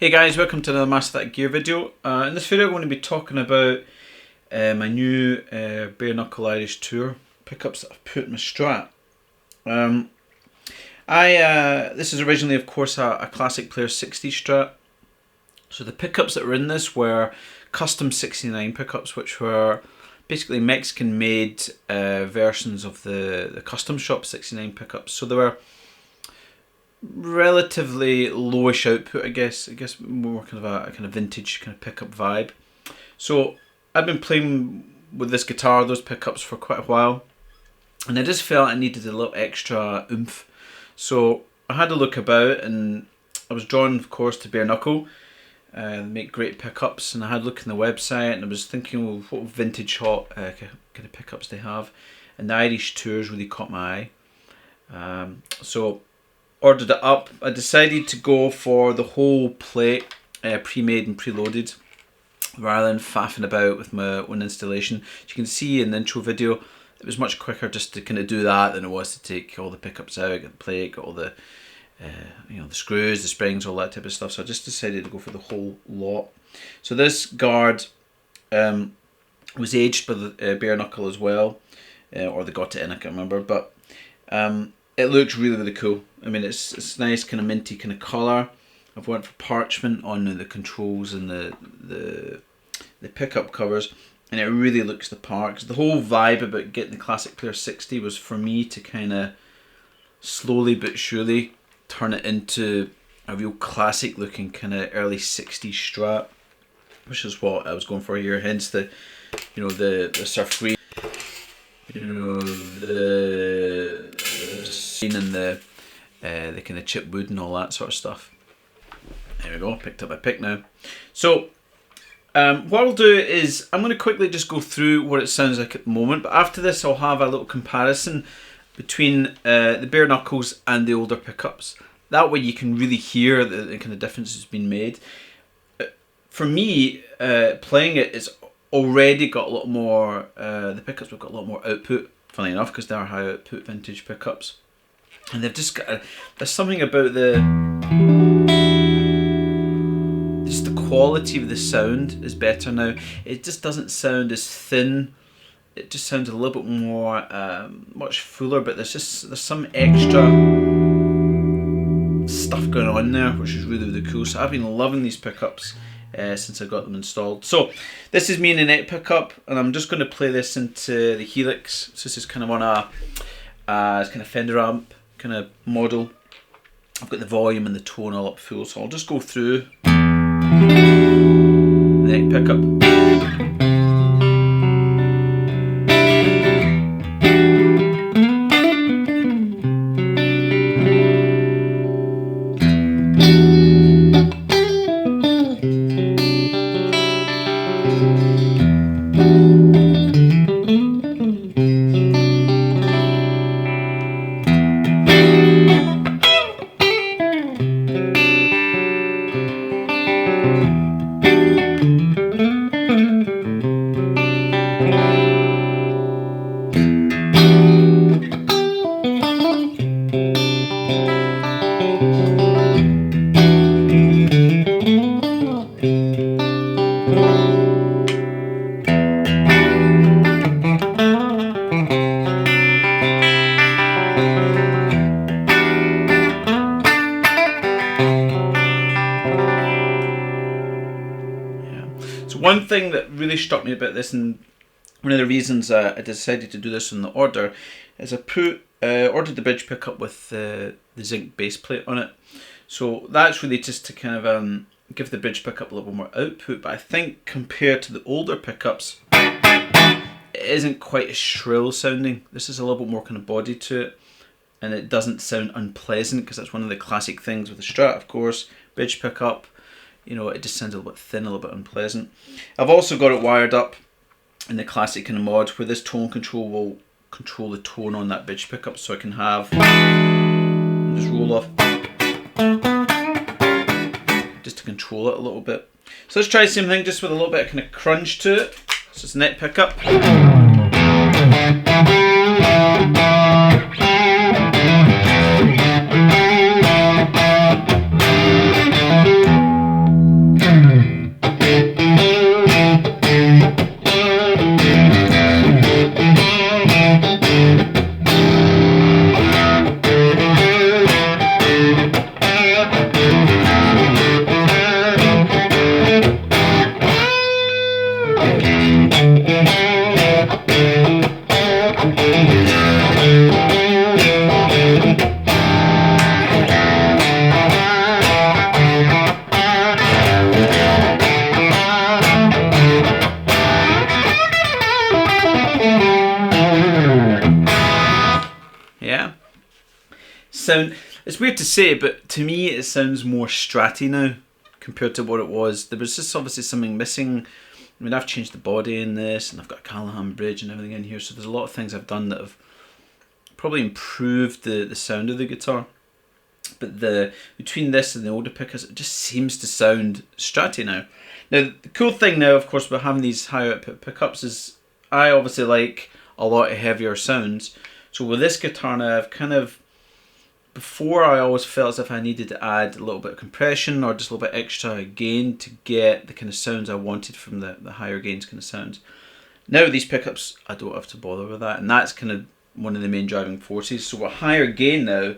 Hey guys, welcome to another MasterThatGear video. In this video I'm going to be talking about my new bare knuckle Irish tour pickups that I've put in my Strat. This is originally of course a Classic Player 60 Strat. So the pickups that were in this were custom 69 pickups, which were basically Mexican made versions of the custom shop 69 pickups. So they were relatively lowish output, I guess more kind of vintage kind of pickup vibe. So I've been playing with this guitar, those pickups, for quite a while, and I just felt I needed a little extra oomph. So I had a look about, and I was drawn of course to bare knuckle. They make great pickups, and I had a look on the website, and I was thinking, well, what vintage hot kind of pickups they have, and the Irish tours really caught my eye. So ordered it up. I decided to go for the whole plate, pre-made and preloaded, rather than faffing about with my own installation. As you can see in the intro video, it was much quicker just to kind of do that than it was to take all the pickups out, get the plate, get all the the screws, the springs, all that type of stuff. So I just decided to go for the whole lot. So this guard was aged by the bare knuckle as well, or they got it in, I can't remember, but it looks really cool. I mean, it's nice kind of minty kind of colour. I've went for Parchment on the controls and the pickup covers, and it really looks the part. 'Cause the whole vibe about getting the Classic Player 60 was for me to kind of slowly but surely turn it into a real classic looking kind of early 60s Strat, which is what I was going for here. Hence the the surf green, the scene and the kind of chip wood and all that sort of stuff. There we go, picked up my pick now. So what I'll do is I'm going to quickly just go through what it sounds like at the moment, but after this I'll have a little comparison between the bare knuckles and the older pickups. That way you can really hear the kind of differences being made. For me, playing it, it's already got a lot more, the pickups have got a lot more output, funny enough, because they are high output vintage pickups. And they've just got, there's something about just the quality of the sound is better now. It just doesn't sound as thin. It just sounds a little bit more, much fuller, but there's some extra stuff going on there, which is really cool. So I've been loving these pickups since I got them installed. So this is me in the net pickup, and I'm just going to play this into the Helix. So this is kind of on a kind of Fender amp kind of model. I've got the volume and the tone all up full, so I'll just go through the neck pickup. One thing that really struck me about this, and one of the reasons I decided to do this in the order, is I ordered the bridge pickup with the Zinc base plate on it. So that's really just to kind of give the bridge pickup a little more output, but I think compared to the older pickups, it isn't quite as shrill sounding. This is a little bit more kind of body to it, and it doesn't sound unpleasant, because that's one of the classic things with the Strat, of course. Bridge pickup, it just sounds a little bit thin, a little bit unpleasant. I've also got it wired up in the classic kind of mod, where this tone control will control the tone on that bridge pickup, so I can have, just roll off, just to control it a little bit. So let's try the same thing, just with a little bit of kind of crunch to it. So it's a neck pickup. sound. It's weird to say, but to me it sounds more stratty now compared to what it was. There was just obviously something missing. I mean, I've changed the body in this, and I've got a Callahan bridge and everything in here, so there's a lot of things I've done that have probably improved the sound of the guitar. But between this and the older pickups, it just seems to sound stratty now. Now, the cool thing now, of course, about having these high output pickups is I obviously like a lot of heavier sounds. So with this guitar now, I've kind of, before I always felt as if I needed to add a little bit of compression or just a little bit extra gain to get the kind of sounds I wanted from the higher gains kind of sounds. Now with these pickups, I don't have to bother with that, and that's kind of one of the main driving forces. So with higher gain now,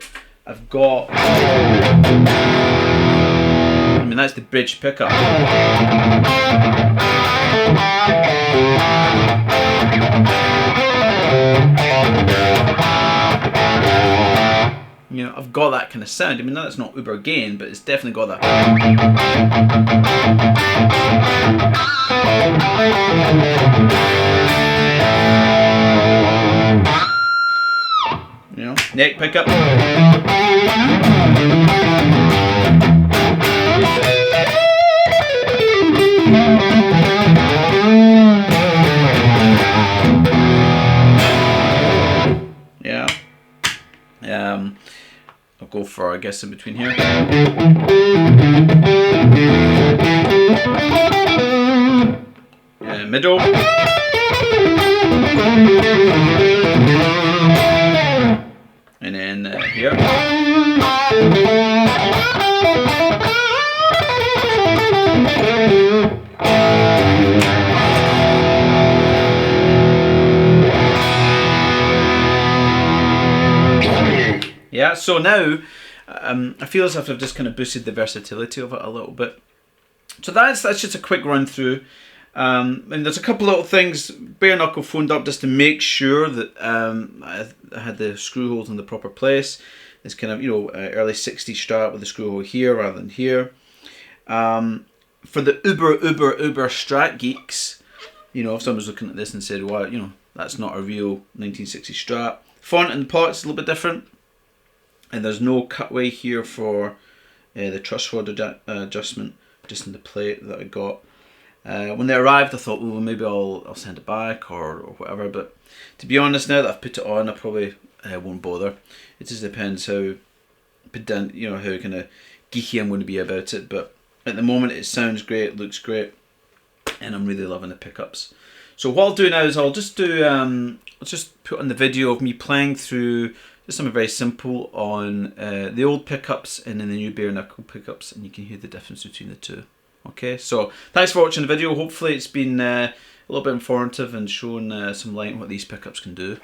I've got, I mean, that's the bridge pickup. You know, I've got that kind of sound. I mean, that's not uber gain, but it's definitely got that. You know, neck pickup. Yeah. I'll go for, I guess, in between here. Middle. And then here. Yeah, so now I feel as if I've just kind of boosted the versatility of it a little bit. So that's just a quick run through. And there's a couple little things. Bare knuckle phoned up just to make sure that I had the screw holes in the proper place. It's kind of, you know, early 60s Strat with the screw hole here rather than here. For the uber Strat geeks, you know, if someone's looking at this and said, well, you know, that's not a real 1960s Strat. Font and pot's a little bit different. And there's no cutaway here for the truss rod adjustment, just in the plate that I got. When they arrived, I thought, well, maybe I'll send it back or whatever. But to be honest, now that I've put it on, I probably won't bother. It just depends how pedant, you know, how kind of geeky I'm going to be about it. But at the moment, it sounds great, it looks great, and I'm really loving the pickups. So what I'll do now is I'll just do, I'll just put on the video of me playing through just something very simple on the old pickups and then the new bare knuckle pickups, and you can hear the difference between the two. Okay, so thanks for watching the video. Hopefully it's been a little bit informative and shown some light on what these pickups can do.